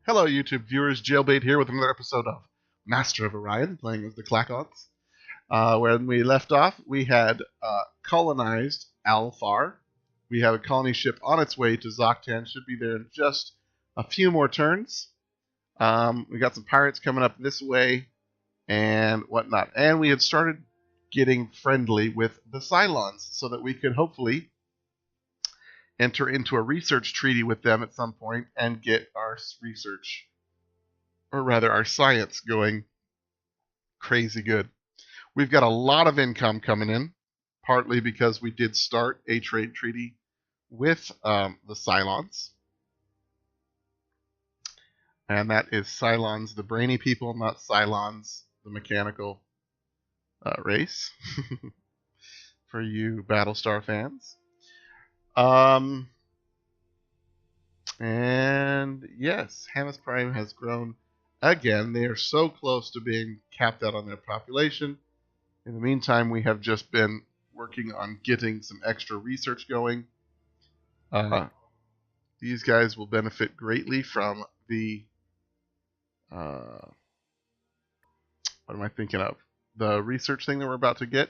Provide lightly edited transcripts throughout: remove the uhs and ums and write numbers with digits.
Hello, YouTube viewers. Jaylbayt here with another episode of Master of Orion, playing as the Klackons. When we left off, we had colonized Alfar. We have a colony ship on its way to Zoctan. Should be there in just a few more turns. We got some pirates coming up this way and whatnot. And we had started getting friendly with the Cylons so that we could hopefully enter into a research treaty with them at some point and get our research, or rather our science, going crazy good. We've got a lot of income coming in, partly because we did start a trade treaty with the Cylons. And that is Cylons, the brainy people, not Cylons, the mechanical race, for you Battlestar fans. And yes, Hamas Prime has grown again. They are so close to being capped out on their population. In the meantime, we have just been working on getting some extra research going. These guys will benefit greatly from the what am I thinking of? The research thing that we're about to get,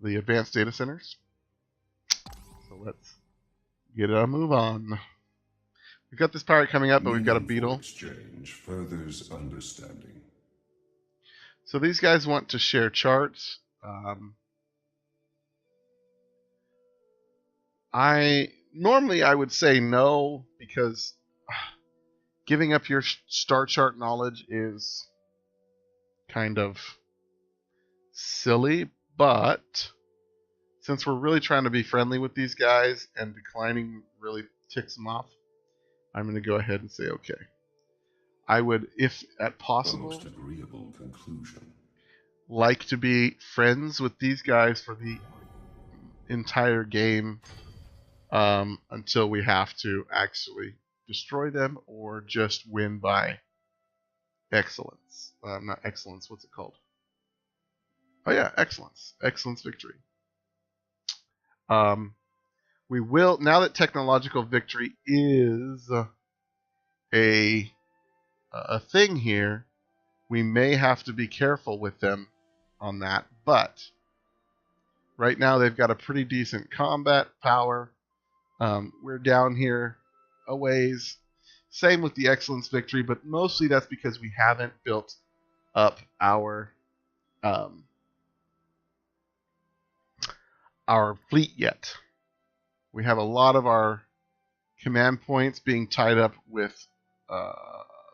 the advanced data centers. So let's get a move on. We've got this pirate coming up, but we've got a beetle. Exchange furthers understanding. So these guys want to share charts. Normally I would say no, because giving up your star chart knowledge is kind of silly, but since we're really trying to be friendly with these guys and declining really ticks them off, I'm going to go ahead and say okay. I would, if at possible, Most agreeable conclusion. like to be friends with these guys for the entire game until we have to actually destroy them or just win by excellence. Not excellence, what's it called? Oh yeah, excellence. Excellence victory. We will, now that technological victory is a thing here, we may have to be careful with them on that, but right now they've got a pretty decent combat power. We're down here a ways. Same with the excellence victory, but mostly that's because we haven't built up our fleet yet. We have a lot of our command points being tied up with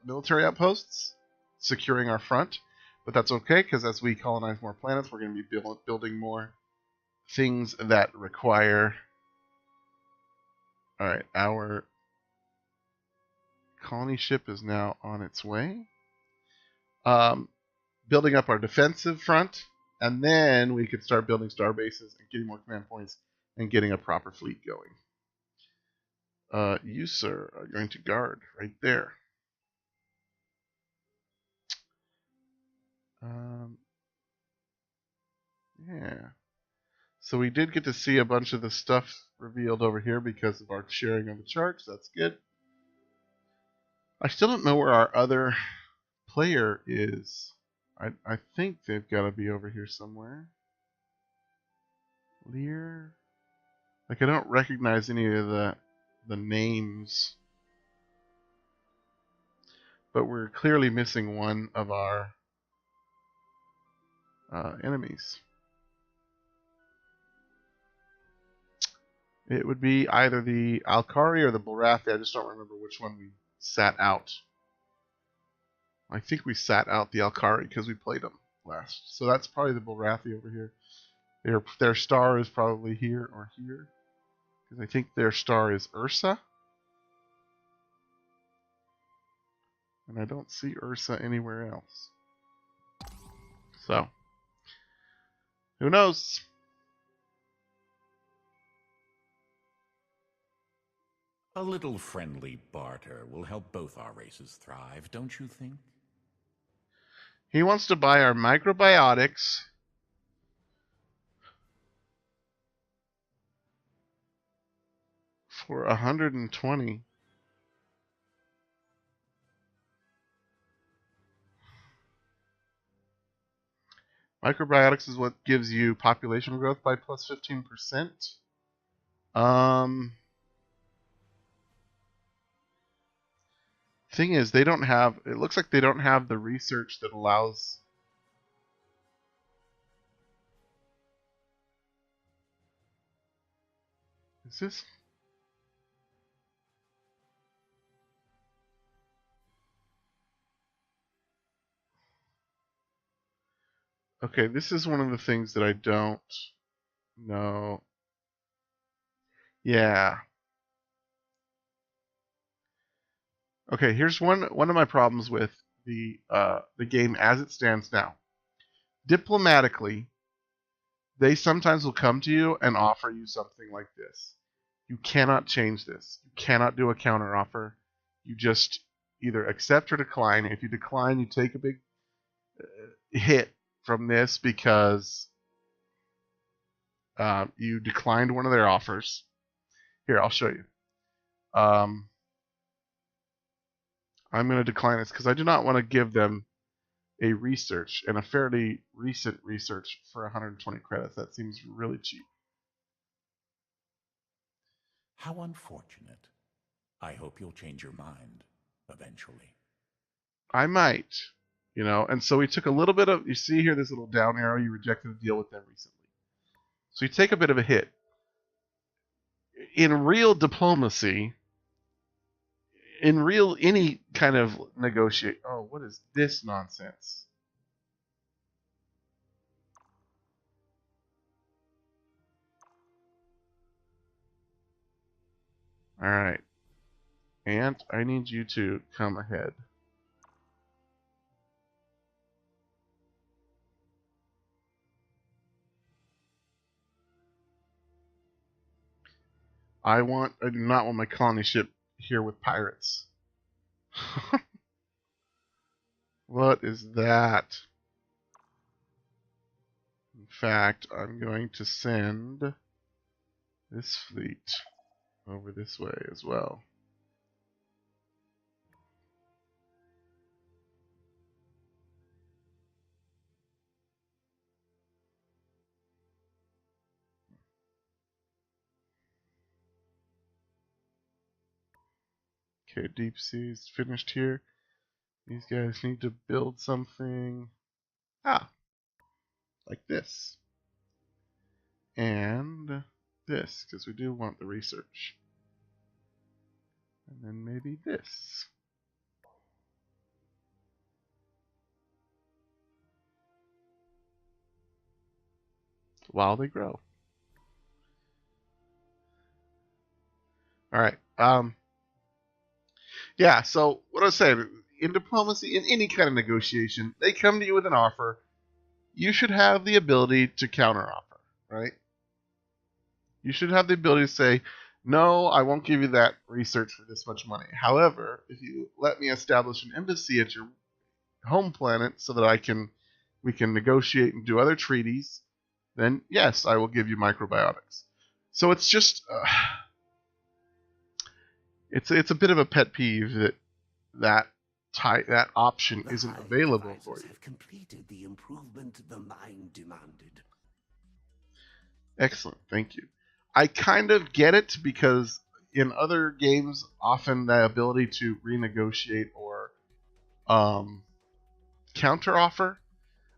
military outposts, securing our front. But that's okay, because as we colonize more planets, we're going to be building more things that require... Alright, our colony ship is now on its way. Building up our defensive front, and then we could start building star bases and getting more command points and getting a proper fleet going. You, sir, are going to guard right there. Yeah. So we did get to see a bunch of the stuff revealed over here because of our sharing of the charts. That's good. I still don't know where our other player is. I think they've got to be over here somewhere. Lear? Like, I don't recognize any of the names. But we're clearly missing one of our enemies. It would be either the Alkari or the Bulrathi. I just don't remember which one we sat out. I think we sat out the Alkari because we played them last. So that's probably the Bulrathi over here. Their star is probably here or here. Because I think their star is Ursa. And I don't see Ursa anywhere else. So, who knows? A little friendly barter will help both our races thrive, don't you think? He wants to buy our microbiotics for 120. Microbiotics is what gives you population growth by plus 15%. Thing is, they don't have. It looks like they don't have the research that allows. Is this? Okay, this is one of the things that I don't know. Yeah. Okay, here's one of my problems with the game as it stands now. Diplomatically, they sometimes will come to you and offer you something like this. You cannot change this. You cannot do a counter offer. You just either accept or decline. If you decline, you take a big hit from this because you declined one of their offers. Here, I'll show you. I'm going to decline this because I do not want to give them a research and a fairly recent research for 120 credits. That seems really cheap. How unfortunate. I hope you'll change your mind eventually. I might, and so we took a little bit of, you see here this little down arrow, you rejected a deal with them recently. So you take a bit of a hit. In real diplomacy, in real any kind of negotiate, oh, what is this nonsense? All right. Ant, I need you to come ahead. I do not want my colony ship here with pirates. What is that? In fact, I'm going to send this fleet over this way as well. Okay, deep sea's finished here. These guys need to build something. Like this. And this, because we do want the research. And then maybe this. While they grow. Alright. Yeah, so what I was saying, in diplomacy, in any kind of negotiation, they come to you with an offer. You should have the ability to counteroffer, right? You should have the ability to say, no, I won't give you that research for this much money. However, if you let me establish an embassy at your home planet so that we can negotiate and do other treaties, then yes, I will give you microbiotics. So it's just it's a bit of a pet peeve that option isn't available for you. Have completed the improvement the mine demanded. Excellent, thank you. I kind of get it because in other games, often the ability to renegotiate or counteroffer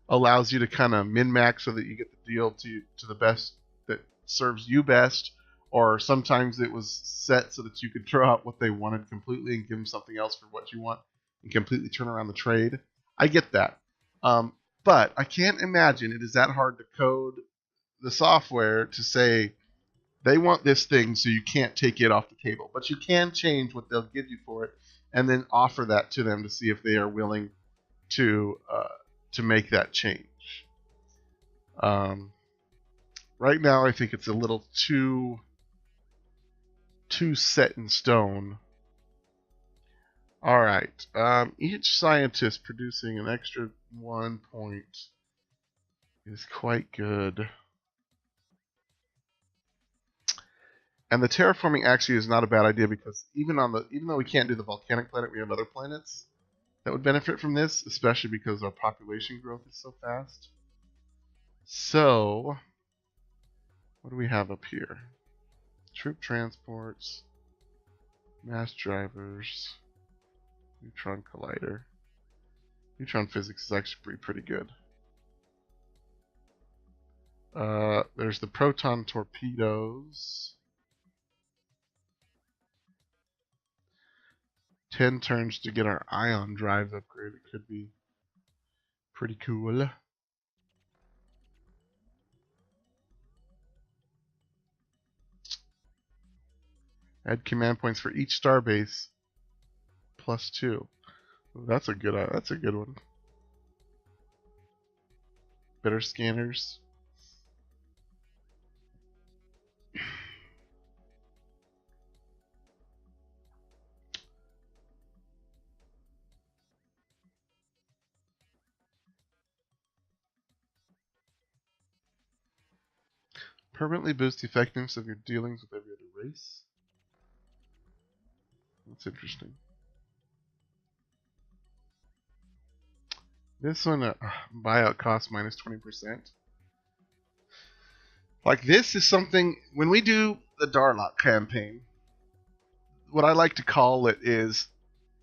allows you to kind of min-max so that you get the deal to the best that serves you best, or sometimes it was set so that you could throw out what they wanted completely and give them something else for what you want and completely turn around the trade. I get that. But I can't imagine it is that hard to code the software to say they want this thing so you can't take it off the table. But you can change what they'll give you for it and then offer that to them to see if they are willing to make that change. Right now, I think it's a little too set in stone. All right. Each scientist producing an extra 1 point is quite good. And the terraforming actually is not a bad idea because even though we can't do the volcanic planet, we have other planets that would benefit from this, especially because our population growth is so fast. So, what do we have up here? Troop transports, mass drivers, neutron collider. Neutron physics is actually pretty good. There's the proton torpedoes. 10 turns to get our ion drives upgraded. It could be pretty cool. Add command points for each starbase. +2. That's a good one. Better scanners. Permanently boost the effectiveness of your dealings with every other race. That's interesting. This one, buyout cost minus 20%. Like, this is something, when we do the Darlock campaign, what I like to call it is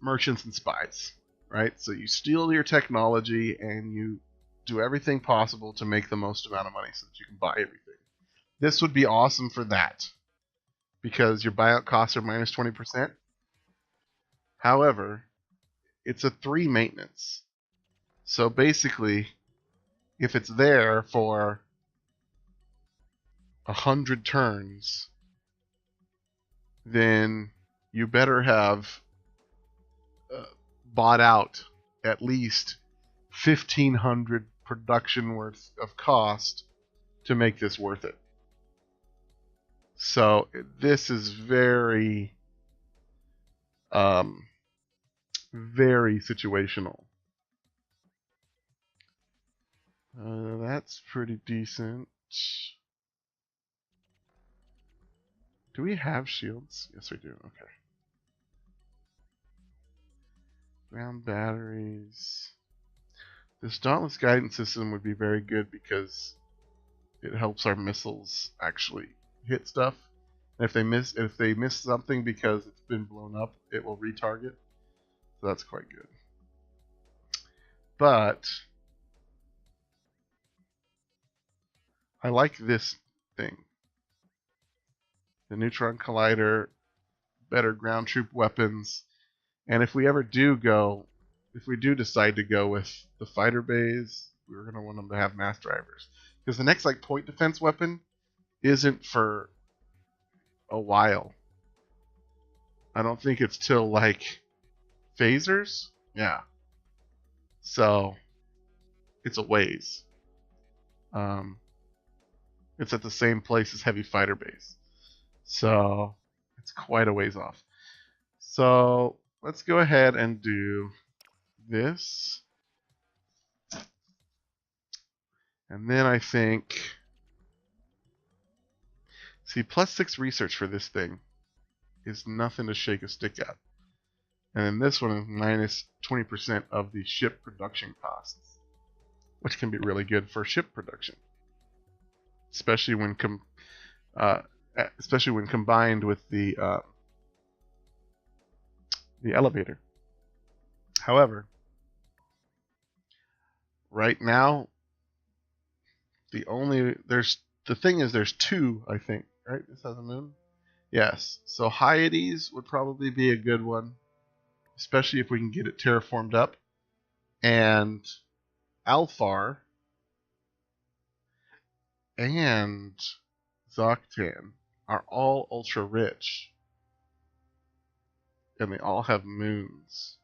merchants and spies, right? So you steal your technology and you do everything possible to make the most amount of money so that you can buy everything. This would be awesome for that, because your buyout costs are minus 20%. However, it's a 3 maintenance. So basically, if it's there for 100 turns, then you better have bought out at least 1,500 production worth of cost to make this worth it. So this is very, very situational. That's pretty decent. Do we have shields? Yes, we do. Okay. Ground batteries. This Dauntless guidance system would be very good because it helps our missiles actually hit stuff. And if they miss something because it's been blown up, it will retarget. So that's quite good. But I like this thing. The neutron collider, better ground troop weapons, and if we do decide to go with the fighter bays, we're going to want them to have mass drivers. Because the next point defense weapon isn't for a while. I don't think it's till phasers. Yeah. So it's a ways. It's at the same place as heavy fighter base. So it's quite a ways off. So let's go ahead and do this. And then I think, see, +6 research for this thing is nothing to shake a stick at. And then this one is minus 20% of the ship production costs, which can be really good for ship production, especially when combined with the elevator. However, right now, there's 2, I think, right? This has a moon? Yes. So Hyades would probably be a good one, especially if we can get it terraformed up. And Alphar and Zoctan are all ultra rich. And they all have moons.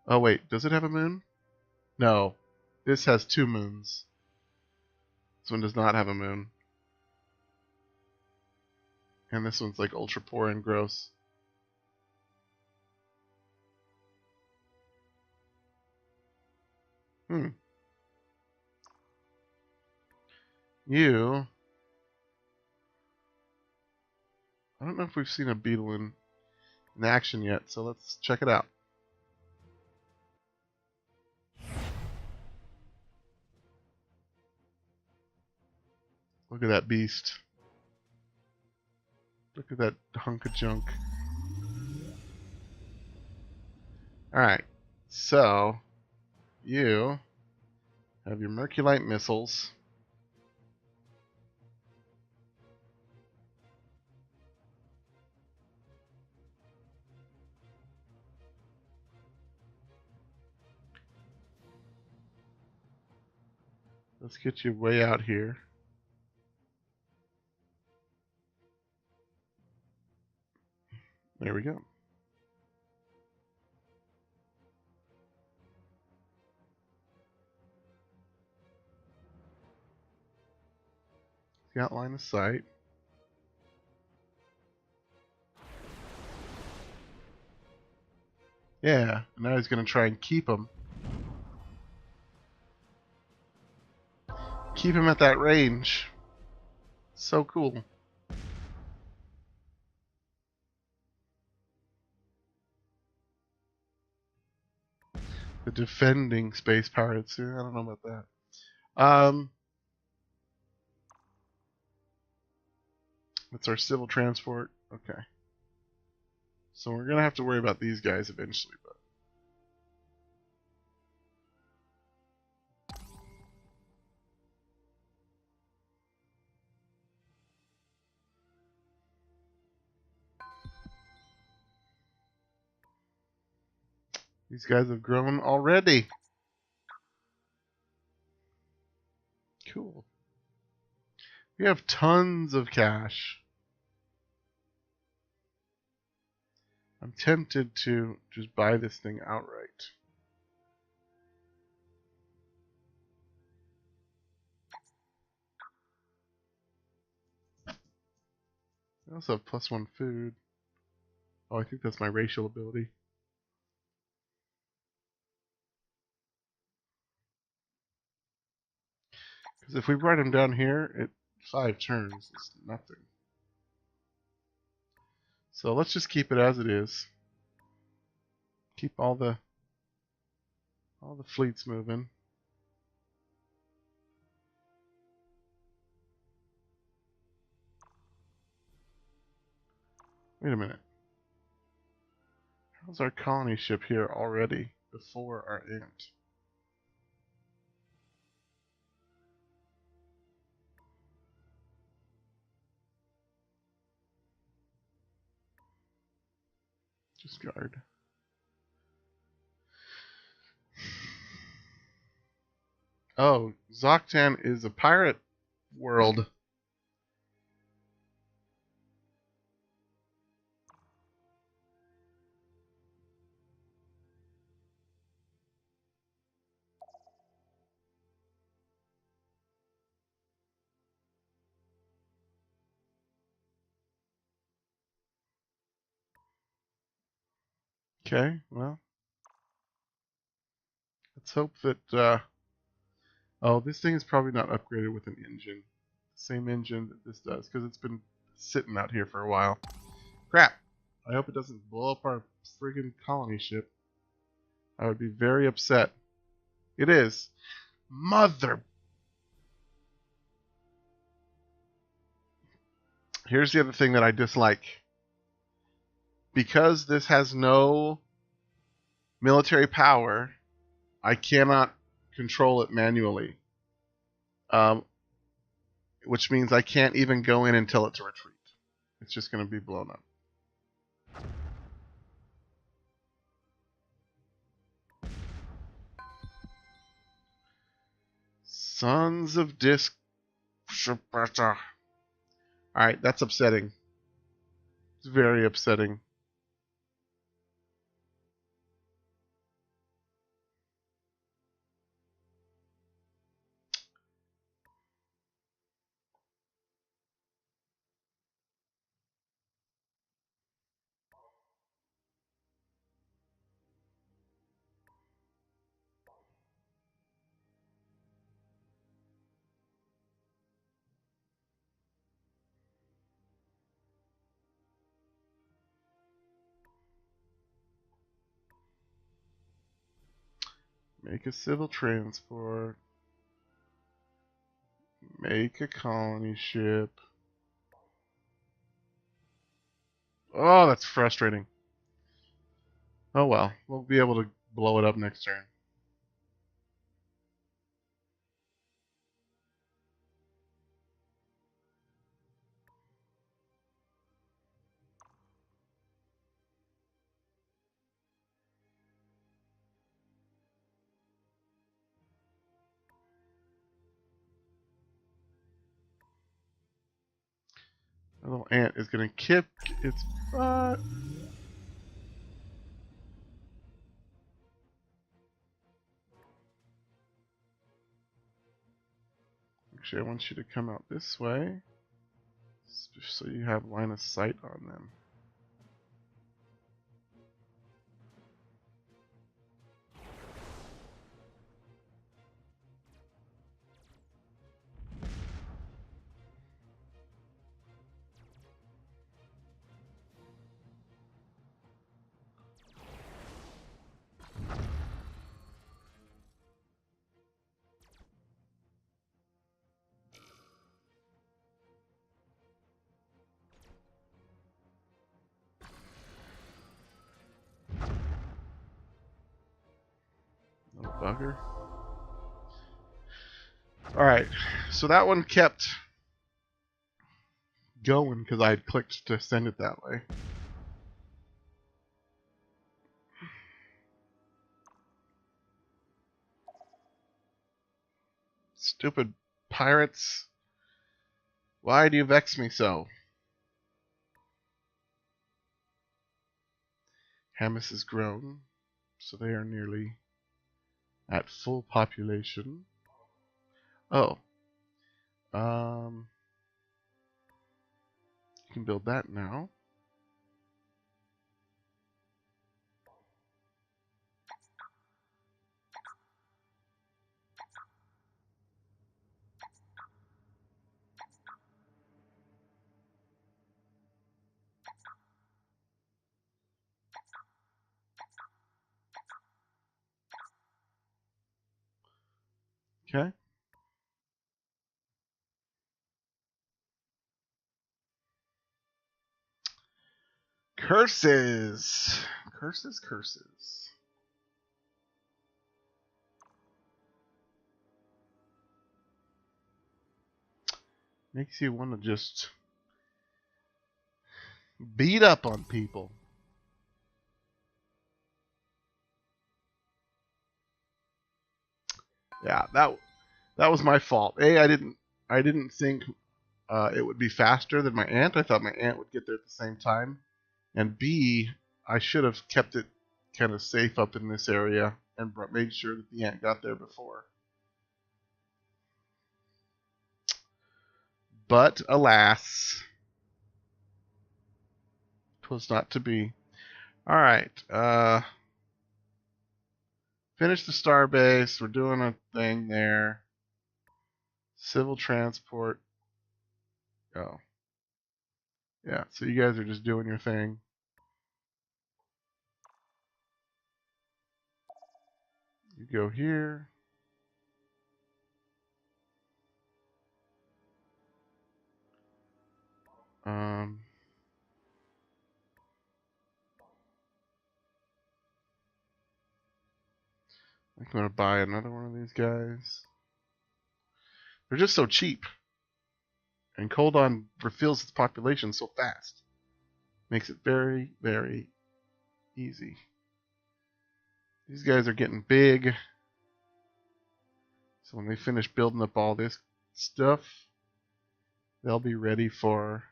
Oh wait, does it have a moon? No. This has 2 moons. This one does not have a moon. And this one's ultra poor and gross. I don't know if we've seen a beetle in action yet, so let's check it out. Look at that beast. Look at that hunk of junk. Alright, so you have your Merculite missiles. Let's get you way out here. There we go. Got line of sight. Yeah, now he's going to try and keep him. Keep him at that range. So cool. The defending space pirates. I don't know about that. That's our civil transport. Okay. So we're going to have to worry about these guys eventually, but these guys have grown already. Cool. We have tons of cash. I'm tempted to just buy this thing outright. I also have +1 food. Oh, I think that's my racial ability. Because if we write him down here, it 5 turns. It's nothing. So let's just keep it as it is. Keep all the fleets moving. Wait a minute. How's our colony ship here already before our ant? Discard. Oh, Zoctan is a pirate world. Okay, well, let's hope that. Oh, this thing is probably not upgraded with an engine. Same engine that this does, because it's been sitting out here for a while. Crap! I hope it doesn't blow up our friggin' colony ship. I would be very upset. It is. Mother. Here's the other thing that I dislike. Because this has no military power, I cannot control it manually. Which means I can't even go in and tell it to retreat. It's just going to be blown up. Sons of Disc. Alright, that's upsetting. It's very upsetting. Make a civil transport. Make a colony ship. Oh, that's frustrating. Oh well, we'll be able to blow it up next turn. A little ant is going to kick its butt. Actually, I want you to come out this way, so you have line of sight on them. Little bugger. Alright, so that one kept going because I had clicked to send it that way. Stupid pirates. Why do you vex me so? Hamas has grown, so they are nearly at full population. Oh. You can build that now. Okay. Curses. Curses, curses. Makes you want to just beat up on people. Yeah, that was my fault. A, I didn't think it would be faster than my aunt. I thought my aunt would get there at the same time. And B, I should have kept it kind of safe up in this area and made sure that the ant got there before. But alas, 'twas not to be. All right, finish the starbase. We're doing a thing there. Civil transport. Oh, yeah. So you guys are just doing your thing. You go here. I'm going to buy another one of these guys. They're just so cheap. And Koldon refills its population so fast. Makes it very, very easy. These guys are getting big. So when they finish building up all this stuff, they'll be ready for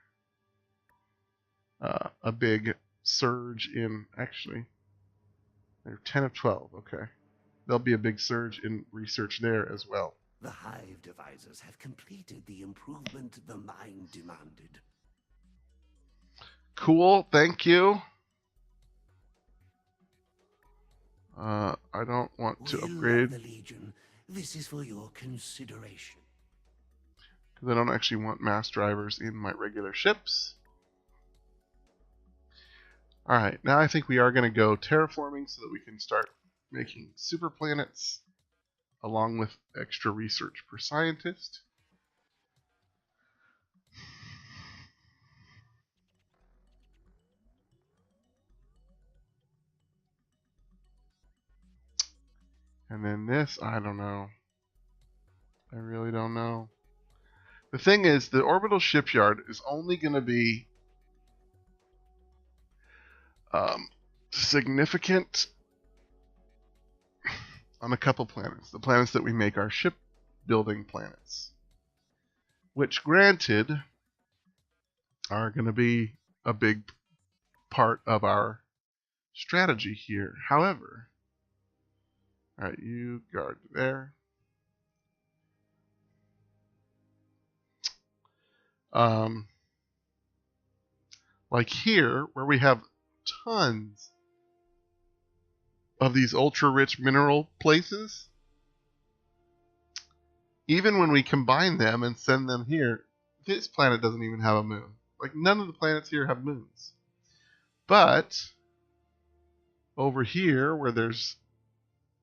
a big surge in, actually, they're 10 of 12, okay. There'll be a big surge in research there as well. The hive devisers have completed the improvement the mine demanded. Cool, thank you. I don't want to upgrade. The Legion. This is for your consideration. Because I don't actually want mass drivers in my regular ships. Alright, now I think we are going to go terraforming so that we can start making super planets along with extra research per scientist. And then this, I don't know. I really don't know. The thing is, the orbital shipyard is only going to be significant on a couple planets. The planets that we make our shipbuilding planets. Which, granted, are going to be a big part of our strategy here. However, alright, you guard there. Like here, where we have tons of these ultra-rich mineral places, even when we combine them and send them here, this planet doesn't even have a moon. Like, none of the planets here have moons. But over here, where there's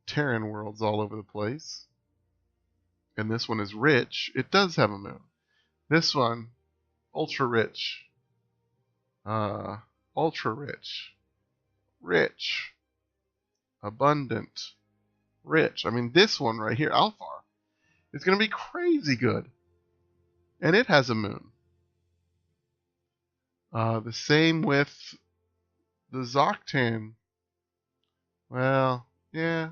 Terran worlds all over the place, and this one is rich, it does have a moon. This one, ultra-rich. Ultra-rich. Rich. Abundant. Rich. I mean, this one right here, Alphar, is going to be crazy good. And it has a moon. The same with the Zoctan. Well, yeah.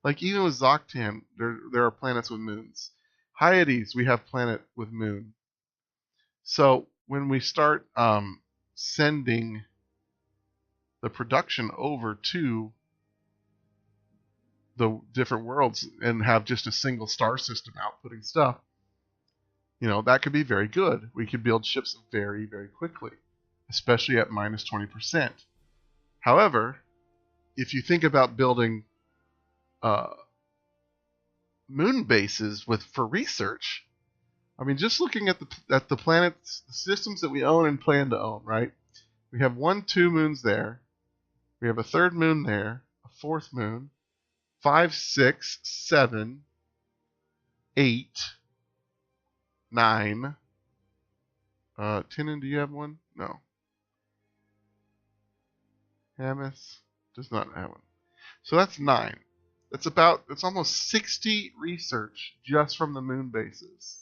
Like, even with Zoctan, there are planets with moons. Hyades, we have planet with moon. So, when we start sending the production over to the different worlds and have just a single star system outputting stuff, you know, that could be very good. We could build ships very, very quickly, especially at minus 20%. However, if you think about building moon bases for research, I mean, just looking at the planets, the systems that we own and plan to own, right? We have 2 moons there. We have a 3rd moon there, a 4th moon, 5, 6, 7, 8, 9. Tinnen, do you have one? No. Hamas does not have one. So that's 9. It's almost 60 research just from the moon bases.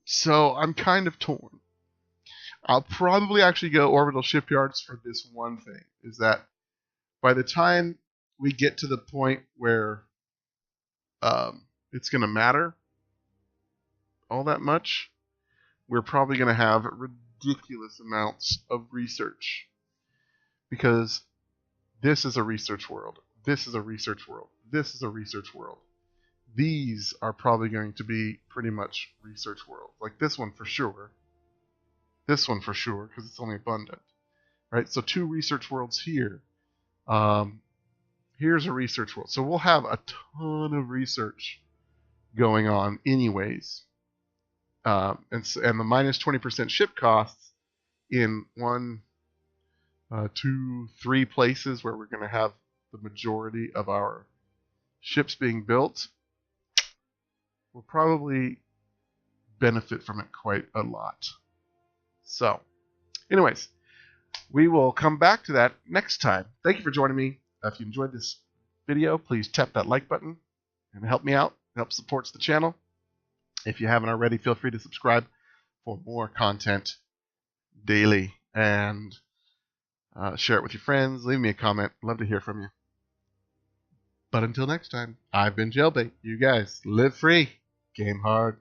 So I'm kind of torn. I'll probably actually go orbital shipyards for this one thing, is that by the time we get to the point where it's going to matter all that much, we're probably going to have ridiculous amounts of research. Because this is a research world. This is a research world. This is a research world. These are probably going to be pretty much research worlds. Like this one for sure. This one for sure, because it's only abundant. Right? So 2 research worlds here. Here's a research world. So we'll have a ton of research going on anyways. And the minus 20% ship costs in 1, 2, 3 places where we're going to have the majority of our ships being built, will probably benefit from it quite a lot. So, anyways, we will come back to that next time. Thank you for joining me. If you enjoyed this video, please tap that like button and help me out. It helps supports the channel. If you haven't already, feel free to subscribe for more content daily. And share it with your friends. Leave me a comment. Love to hear from you. But until next time, I've been Jaylbayt. You guys live free, game hard.